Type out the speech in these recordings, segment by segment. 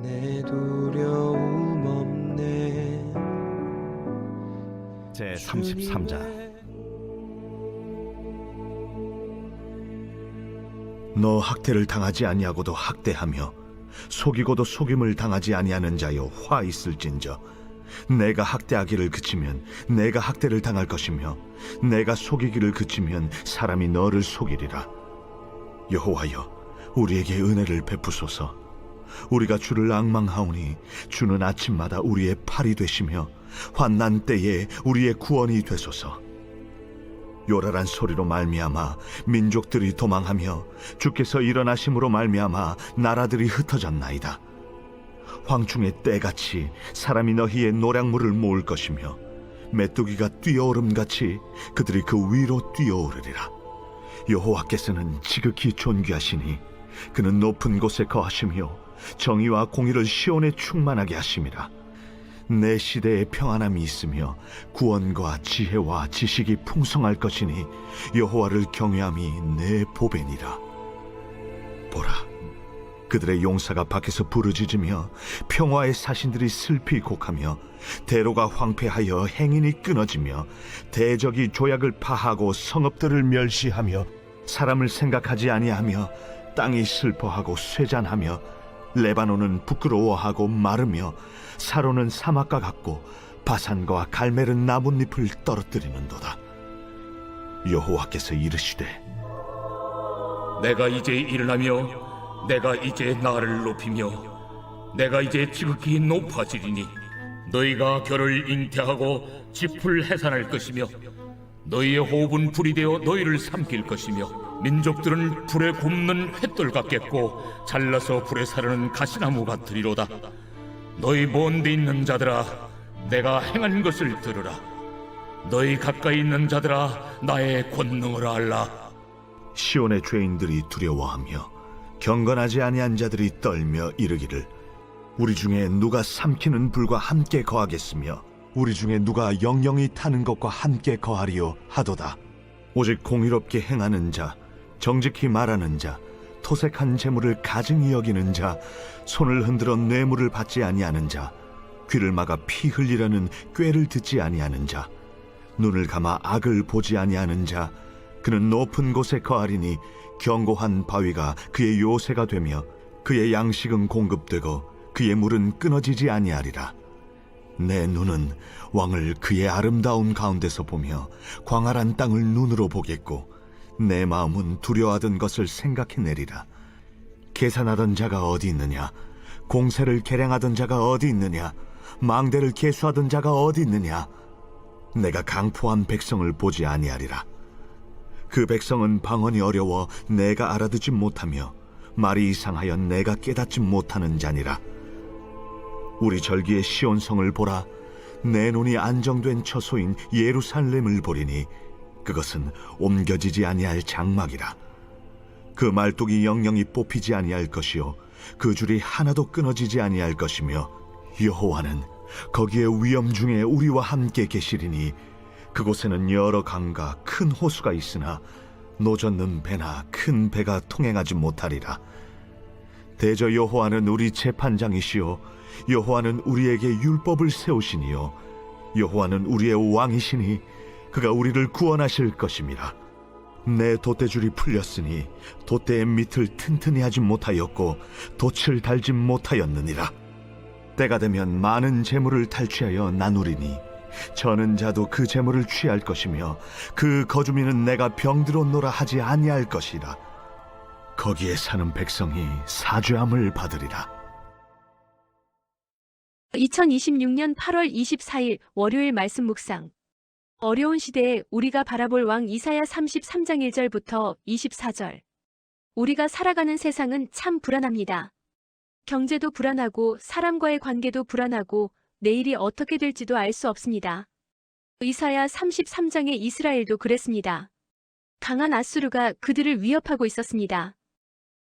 내 두려움 없네. 제 33장. 너 학대를 당하지 아니하고도 학대하며 속이고도 속임을 당하지 아니하는 자여 화 있을진저. 내가 학대하기를 그치면 내가 학대를 당할 것이며 내가 속이기를 그치면 사람이 너를 속이리라. 여호와여, 우리에게 은혜를 베푸소서. 우리가 주를 앙망하오니 주는 아침마다 우리의 팔이 되시며 환난 때에 우리의 구원이 되소서. 요란한 소리로 말미암아 민족들이 도망하며 주께서 일어나심으로 말미암아 나라들이 흩어졌나이다. 황충의 때같이 사람이 너희의 노량물을 모을 것이며 메뚜기가 뛰어오름같이 그들이 그 위로 뛰어오르리라. 여호와께서는 지극히 존귀하시니 그는 높은 곳에 거하시며 정의와 공의를 시온에 충만하게 하심이라. 내 시대에 평안함이 있으며 구원과 지혜와 지식이 풍성할 것이니 여호와를 경외함이 내 보배니라. 보라, 그들의 용사가 밖에서 부르짖으며 평화의 사신들이 슬피 곡하며 대로가 황폐하여 행인이 끊어지며 대적이 조약을 파하고 성읍들을 멸시하며 사람을 생각하지 아니하며 땅이 슬퍼하고 쇠잔하며 레바논은 부끄러워하고 마르며 사로는 사막과 같고 바산과 갈멜은 나뭇잎을 떨어뜨리는도다. 여호와께서 이르시되 내가 이제 일어나며 내가 이제 나를 높이며 내가 이제 지극히 높아지리니 너희가 결을 잉태하고 짚을 해산할 것이며 너희의 호흡은 불이 되어 너희를 삼킬 것이며 민족들은 불에 굽는 횃돌 같겠고 잘라서 불에 사르는 가시나무 같으리로다. 너희 먼 데 있는 자들아, 내가 행한 것을 들으라. 너희 가까이 있는 자들아, 나의 권능을 알라. 시온의 죄인들이 두려워하며 경건하지 아니한 자들이 떨며 이르기를 우리 중에 누가 삼키는 불과 함께 거하겠으며 우리 중에 누가 영영이 타는 것과 함께 거하리요 하도다. 오직 공의롭게 행하는 자, 정직히 말하는 자, 토색한 재물을 가증히 여기는 자, 손을 흔들어 뇌물을 받지 아니하는 자, 귀를 막아 피 흘리려는 꾀를 듣지 아니하는 자, 눈을 감아 악을 보지 아니하는 자, 그는 높은 곳에 거하리니 견고한 바위가 그의 요새가 되며 그의 양식은 공급되고 그의 물은 끊어지지 아니하리라. 내 눈은 왕을 그의 아름다운 가운데서 보며 광활한 땅을 눈으로 보겠고 내 마음은 두려워하던 것을 생각해내리라. 계산하던 자가 어디 있느냐? 공세를 계량하던 자가 어디 있느냐? 망대를 계수하던 자가 어디 있느냐? 내가 강포한 백성을 보지 아니하리라. 그 백성은 방언이 어려워 내가 알아듣지 못하며 말이 이상하여 내가 깨닫지 못하는 자니라. 우리 절기의 시온성을 보라. 내 눈이 안정된 처소인 예루살렘을 보리니 그것은 옮겨지지 아니할 장막이라. 그 말뚝이 영영이 뽑히지 아니할 것이요 그 줄이 하나도 끊어지지 아니할 것이며 여호와는 거기에 위엄 중에 우리와 함께 계시리니 그곳에는 여러 강과 큰 호수가 있으나 노젓는 배나 큰 배가 통행하지 못하리라. 대저 여호와는 우리 재판장이시요 여호와는 우리에게 율법을 세우시니요 여호와는 우리의 왕이시니 그가 우리를 구원하실 것임이라. 내 돛대줄이 풀렸으니 돛대의 밑을 튼튼히 하지 못하였고 돛을 달지 못하였느니라. 때가 되면 많은 재물을 탈취하여 나누리니 저는 자도 그 재물을 취할 것이며 그 거주민은 내가 병들었노라 하지 아니할 것이라. 거기에 사는 백성이 사죄함을 받으리라. 2026년 8월 24일 월요일 말씀 묵상. 어려운 시대에 우리가 바라볼 왕 이사야 33장 1절부터 24절. 우리가 살아가는 세상은 참 불안합니다. 경제도 불안하고 사람과의 관계도 불안하고 내일이 어떻게 될지도 알 수 없습니다. 이사야 33장의 이스라엘도 그랬습니다. 강한 아수르가 그들을 위협하고 있었습니다.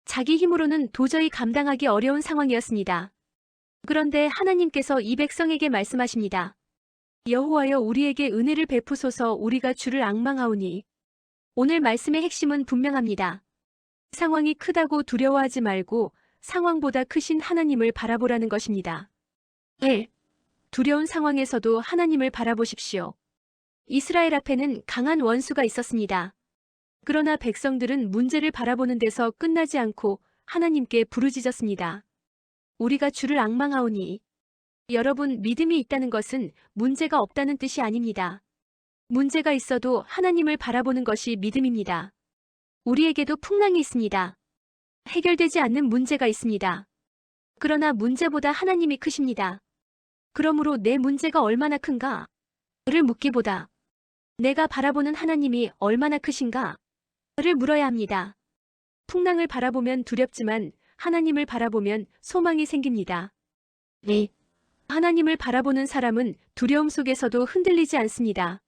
자기 힘으로는 도저히 감당하기 어려운 상황이었습니다. 그런데 하나님께서 이 백성에게 말씀하십니다. 여호와여 우리에게 은혜를 베푸소서. 우리가 주를 앙망하오니. 오늘 말씀의 핵심은 분명합니다. 상황이 크다고 두려워하지 말고 상황보다 크신 하나님을 바라보라는 것입니다. 1. 두려운 상황에서도 하나님을 바라보십시오. 이스라엘 앞에는 강한 원수가 있었습니다. 그러나 백성들은 문제를 바라보는 데서 끝나지 않고 하나님께 부르짖었습니다. 우리가 주를 앙망하오니. 여러분, 믿음이 있다는 것은 문제가 없다는 뜻이 아닙니다. 문제가 있어도 하나님을 바라보는 것이 믿음입니다. 우리에게도 풍랑이 있습니다. 해결되지 않는 문제가 있습니다. 그러나 문제보다 하나님이 크십니다. 그러므로 내 문제가 얼마나 큰가? 를 묻기보다 내가 바라보는 하나님이 얼마나 크신가? 를 물어야 합니다. 풍랑을 바라보면 두렵지만 하나님을 바라보면 소망이 생깁니다. 네. 하나님을 바라보는 사람은 두려움 속에서도 흔들리지 않습니다.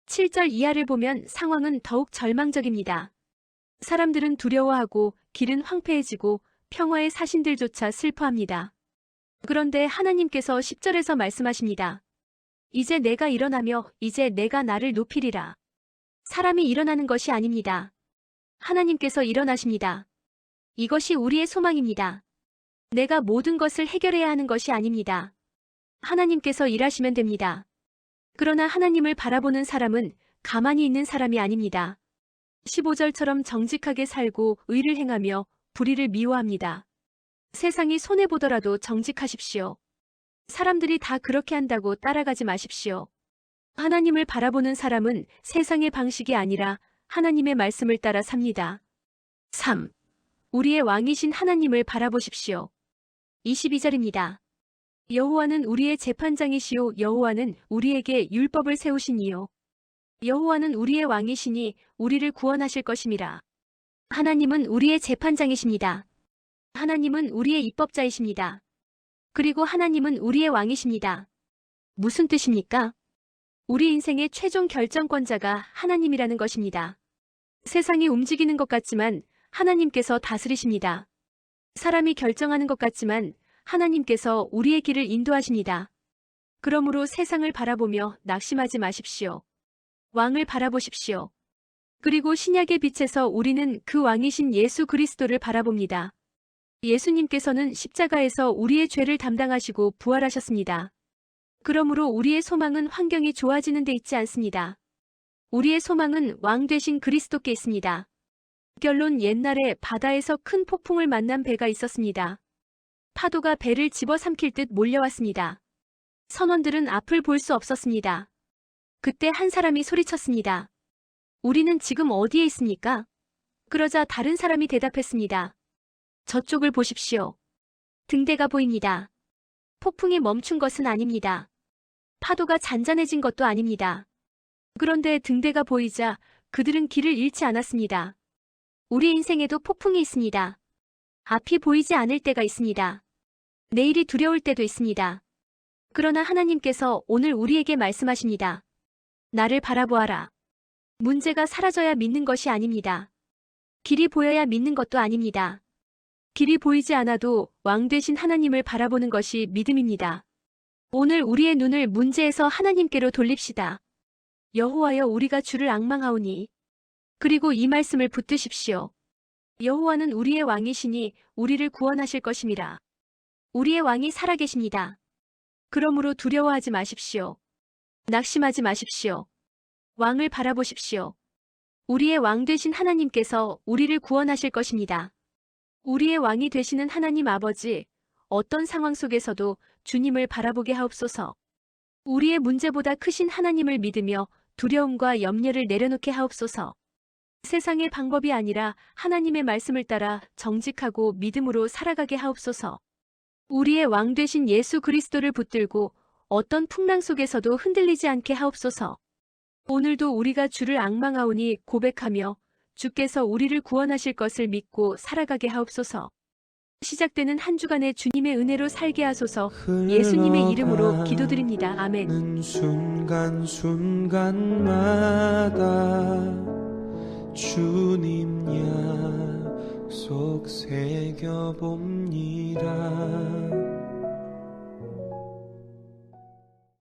7절 이하를 보면 상황은 더욱 절망적입니다. 사람들은 두려워하고 길은 황폐해지고 평화의 사신들조차 슬퍼합니다. 그런데 하나님께서 10절에서 말씀하십니다. 이제 내가 일어나며 이제 내가 나를 높이리라. 사람이 일어나는 것이 아닙니다. 하나님께서 일어나십니다. 이것이 우리의 소망입니다. 내가 모든 것을 해결해야 하는 것이 아닙니다. 하나님께서 일하시면 됩니다. 그러나 하나님을 바라보는 사람은 가만히 있는 사람이 아닙니다. 15절처럼 정직하게 살고 의를 행하며 불의를 미워합니다. 세상이 손해보더라도 정직하십시오. 사람들이 다 그렇게 한다고 따라가지 마십시오. 하나님을 바라보는 사람은 세상의 방식이 아니라 하나님의 말씀을 따라 삽니다. 3. 우리의 왕이신 하나님을 바라보십시오. 22절입니다. 여호와는 우리의 재판장이시요 여호와는 우리에게 율법을 세우시니요. 여호와는 우리의 왕이시니 우리를 구원하실 것임이라. 하나님은 우리의 재판장이십니다. 하나님은 우리의 입법자이십니다. 그리고 하나님은 우리의 왕이십니다. 무슨 뜻입니까? 우리 인생의 최종 결정권자가 하나님이라는 것입니다. 세상이 움직이는 것 같지만 하나님께서 다스리십니다. 사람이 결정하는 것 같지만 하나님께서 우리의 길을 인도하십니다. 그러므로 세상을 바라보며 낙심하지 마십시오. 왕을 바라보십시오. 그리고 신약의 빛에서 우리는 그 왕이신 예수 그리스도를 바라봅니다. 예수님께서는 십자가에서 우리의 죄를 담당하시고 부활하셨습니다. 그러므로 우리의 소망은 환경이 좋아지는 데 있지 않습니다. 우리의 소망은 왕 되신 그리스도께 있습니다. 결론 옛날에 바다에서 큰 폭풍을 만난 배가 있었습니다. 파도가 배를 집어삼킬 듯 몰려왔습니다. 선원들은 앞을 볼 수 없었습니다. 그때 한 사람이 소리쳤습니다. 우리는 지금 어디에 있습니까? 그러자 다른 사람이 대답했습니다. 저쪽을 보십시오. 등대가 보입니다. 폭풍이 멈춘 것은 아닙니다. 파도가 잔잔해진 것도 아닙니다. 그런데 등대가 보이자 그들은 길을 잃지 않았습니다. 우리 인생에도 폭풍이 있습니다. 앞이 보이지 않을 때가 있습니다. 내일이 두려울 때도 있습니다. 그러나 하나님께서 오늘 우리에게 말씀하십니다. 나를 바라보아라. 문제가 사라져야 믿는 것이 아닙니다. 길이 보여야 믿는 것도 아닙니다. 길이 보이지 않아도 왕 되신 하나님을 바라보는 것이 믿음입니다. 오늘 우리의 눈을 문제에서 하나님께로 돌립시다. 여호와여 우리가 주를 앙망하오니. 그리고 이 말씀을 붙드십시오. 여호와는 우리의 왕이시니 우리를 구원하실 것임이라. 우리의 왕이 살아계십니다. 그러므로 두려워하지 마십시오. 낙심하지 마십시오. 왕을 바라보십시오. 우리의 왕 되신 하나님께서 우리를 구원하실 것입니다. 우리의 왕이 되시는 하나님 아버지, 어떤 상황 속에서도 주님을 바라보게 하옵소서. 우리의 문제보다 크신 하나님을 믿으며 두려움과 염려를 내려놓게 하옵소서. 세상의 방법이 아니라 하나님의 말씀을 따라 정직하고 믿음으로 살아가게 하옵소서. 우리의 왕 되신 예수 그리스도를 붙들고 어떤 풍랑 속에서도 흔들리지 않게 하옵소서. 오늘도 우리가 주를 앙망하오니 고백하며 주께서 우리를 구원하실 것을 믿고 살아가게 하옵소서. 시작되는 한 주간의 주님의 은혜로 살게 하소서. 예수님의 이름으로 기도드립니다. 아멘. 순간순간마다 주님 약속 새겨봅니다.